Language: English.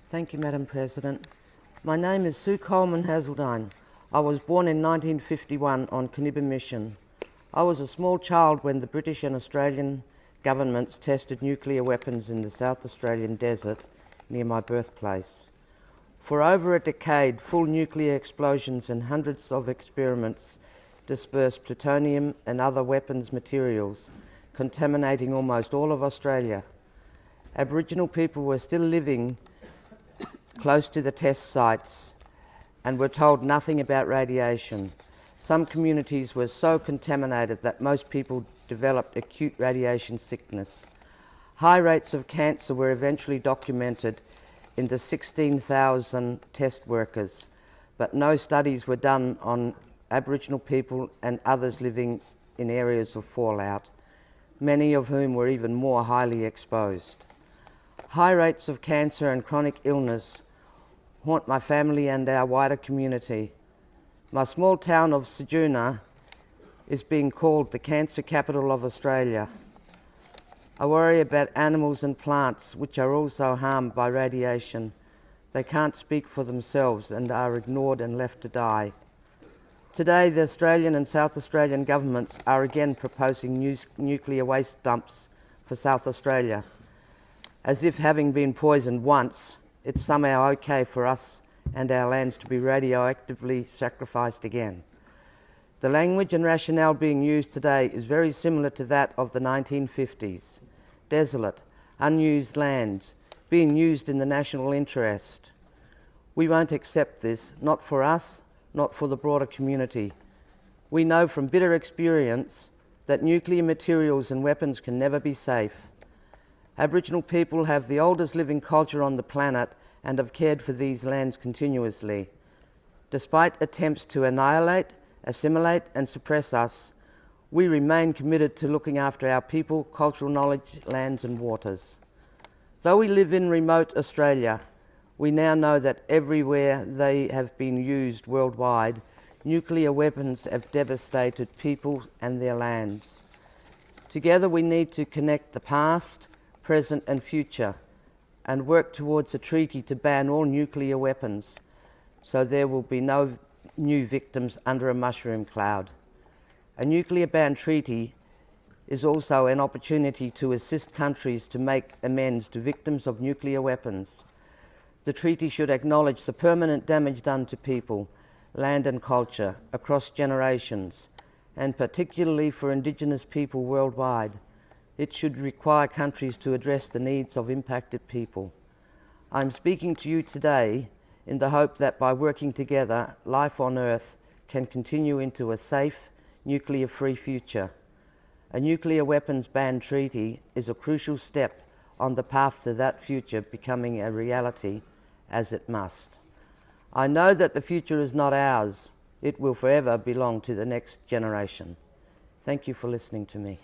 Thank you, Madam President. My name is Sue Coleman-Haseldine. I was born in 1951 on Caniba Mission. I was a small child when the British and Australian governments tested nuclear weapons in the South Australian desert near my birthplace. For over a decade, full nuclear explosions and hundreds of experiments dispersed plutonium and other weapons materials, contaminating almost all of Australia. Aboriginal people were still living close to the test sites and were told nothing about radiation. Some communities were so contaminated that most people developed acute radiation sickness. High rates of cancer were eventually documented in the 16,000 test workers, but no studies were done on Aboriginal people and others living in areas of fallout, many of whom were even more highly exposed. High rates of cancer and chronic illness haunt my family and our wider community. My small town of Sejuna is being called the cancer capital of Australia. I worry about animals and plants which are also harmed by radiation. They can't speak for themselves and are ignored and left to die. Today, the Australian and South Australian governments are again proposing nuclear waste dumps for South Australia, as if having been poisoned once, it's somehow okay for us and our lands to be radioactively sacrificed again. The language and rationale being used today is very similar to that of the 1950s. Desolate, unused lands, being used in the national interest. We won't accept this, not for us, not for the broader community. We know from bitter experience that nuclear materials and weapons can never be safe. Aboriginal people have the oldest living culture on the planet and have cared for these lands continuously. Despite attempts to annihilate, assimilate and suppress us, we remain committed to looking after our people, cultural knowledge, lands and waters. Though we live in remote Australia, we now know that everywhere they have been used worldwide, nuclear weapons have devastated people and their lands. Together we need to connect the past, present and future, and work towards a treaty to ban all nuclear weapons, so there will be no new victims under a mushroom cloud. A nuclear ban treaty is also an opportunity to assist countries to make amends to victims of nuclear weapons. The treaty should acknowledge the permanent damage done to people, land and culture across generations, and particularly for Indigenous people worldwide. It should require countries to address the needs of impacted people. I'm speaking to you today in the hope that by working together, life on Earth can continue into a safe, nuclear-free future. A nuclear weapons ban treaty is a crucial step on the path to that future becoming a reality, as it must. I know that the future is not ours. It will forever belong to the next generation. Thank you for listening to me.